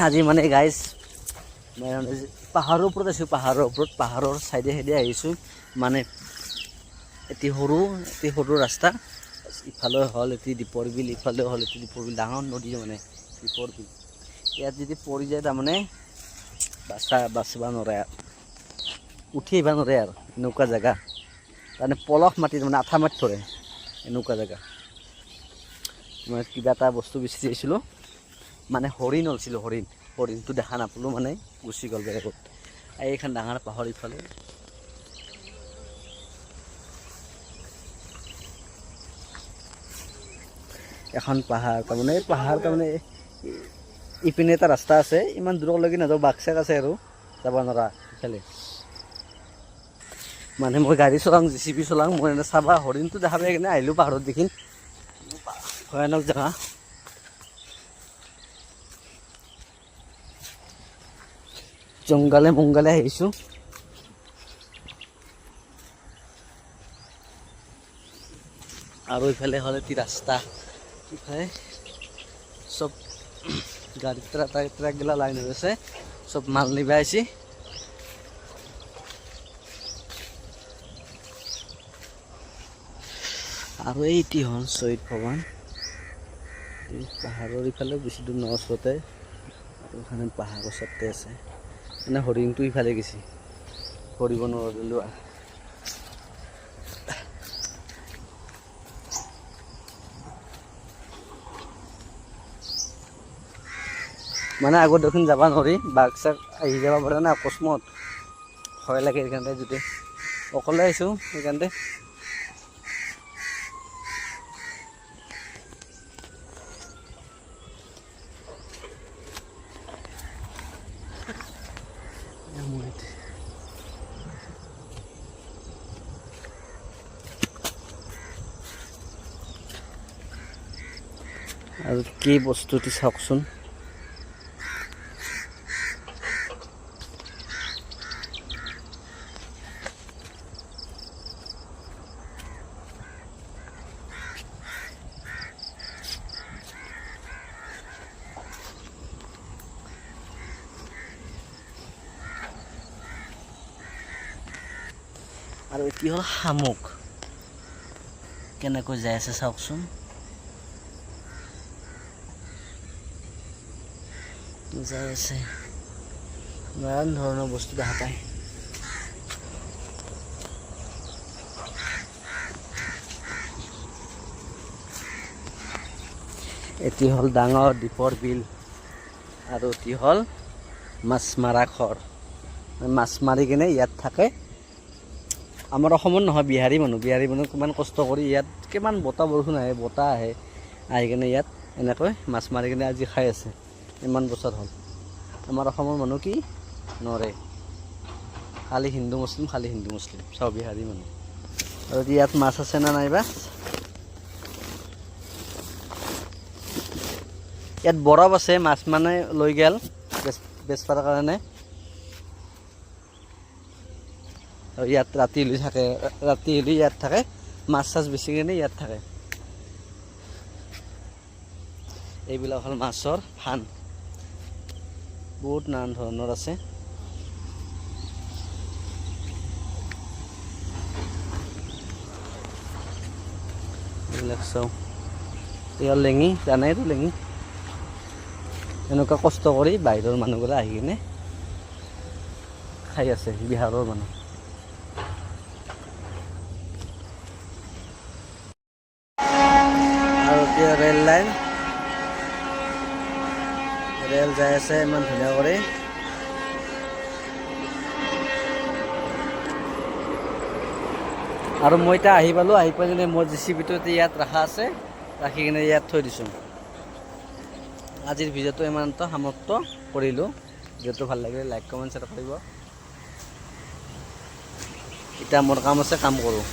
আজি মানে গাইজ পাহাৰৰ ওপৰত আছোঁ, পাহাৰৰ চাইডে আহিছোঁ। মানে এটি সৰু ৰাস্তা, ইফালে হ'ল এটি দীপৰ বিল, ইফালে হ'ল এটি দীপৰ বিল, ডাঙৰ নদী মানে দীপৰ বিল। ইয়াত যদি পৰি যায় তাৰমানে বাচিব নোৱাৰে, উঠি আহিব নোৱাৰে আৰু এনেকুৱা জেগা। তাৰমানে পলস মাটি মানে আঠা মাটি ধৰে, এনেকুৱা জেগা। মই কিবা এটা বস্তু বিচাৰি আহিছিলোঁ, মানে হৰিণ ওলাইছিলোঁ, হৰিণটো দেখা নাপালোঁ, মানে গুচি গ'ল বেলেগত। এইখন ডাঙৰ পাহাৰ, ইফালে এখন পাহাৰ, তাৰমানে ইপিনে এটা ৰাস্তা আছে, ইমান দূৰলৈকে নাযাওঁ, বাঘ-চাক আছে আৰু যাব নোৱাৰা ইফালে। মানে মই গাড়ী চলাওঁ, JCB চলাওঁ, মই এনে চাবা হৰিণটো দেখা পাই কিনে আহিলোঁ পাহাৰত দেখি। ভয়ানক জেগা। জংগালে আহিছোঁ। আৰু ইফালে হ'ল এটি ৰাস্তা, ইফালে চব গাড়ী ট্ৰাকগিলা লাইন হৈ আছে, চব মাল নিবা আহিছে। আৰু এইটি হ'ল শ্বহীদ ভৱন। এই পাহাৰৰ ইফালে বেছি দূৰ নহয়, ওচৰতে। আৰু এখানে পাহাৰৰ ওচৰতে আছে, মানে হৰিণটো ইফালে গেছি, ধৰিব নোৱাৰিলোঁ। মানে আগত দেখোন যাব নোৱাৰি, বাঘ-চাঘ আহি যাব পাৰে না অকস্মাত, ভয় লাগে। সেইকাৰণে যদি অকলে আহিছোঁ, সেইকাৰণে আৰু কি বস্তুটি চাওকচোন। আৰু এটি হ'ল শামুক, কেনেকৈ যাই আছে চাওকচোন। যাই আছে, নানান ধৰণৰ বস্তু দেখা পায়। এটি হ'ল ডাঙৰ দীপৰ বিল, আৰু এটি হ'ল মাছ মাৰা ঘৰ। মাছ মাৰি কিনে ইয়াত থাকে। আমাৰ অসমৰ নহয়, বিহাৰী মানুহ কিমান কষ্ট কৰি ইয়াত, কিমান বৰষুণ আহে, বতাহ আহে, আহি কিনে ইয়াত এনেকৈ মাছ মাৰি কিনে আজি খাই আছে। ইমান বছৰ হ'ল। আমাৰ অসমৰ মানুহ কি নৰে, খালি হিন্দু মুছলিম, চব বিহাৰী মানুহ। আৰু ইয়াত মাছ আছে না নাইবা, ইয়াত বৰফ আছে, মাছ মানে লৈ গেল বেচবাৰ কাৰণে। আৰু ইয়াত ৰাতি হ'লে ইয়াত থাকে, মাছ-চাছ বেছি কিনে ইয়াত থাকে। এইবিলাক হ'ল মাছৰ ফান, বহুত নানান ধৰণৰ আছে। এইবিলাক চাওঁ, ইয়াৰ লেঙি, জানাইতো লেঙি। এনেকুৱা কষ্ট কৰি বাহিৰৰ মানুহবিলাক আহি কিনে খাই আছে, বিহাৰৰ মানুহ। আৰু এতিয়া ৰেল লাইন, ৰেল যাই আছে ইমান ধুনীয়া কৰি। আৰু মই এতিয়া আহি পালোঁ, আহি পাই কিনে মোৰ JCBটো ইয়াত ৰখা আছে, ৰাখি কিনে ইয়াত থৈ দিছোঁ। আজিৰ ভিডিঅ'টো ইমানটো সমাপ্ত কৰিলোঁ। ভিডিঅ'টো ভাল লাগিলে লাইক, কমেণ্ট, শ্বেয়াৰ কৰিব। এতিয়া মোৰ কাম আছে, কাম কৰোঁ।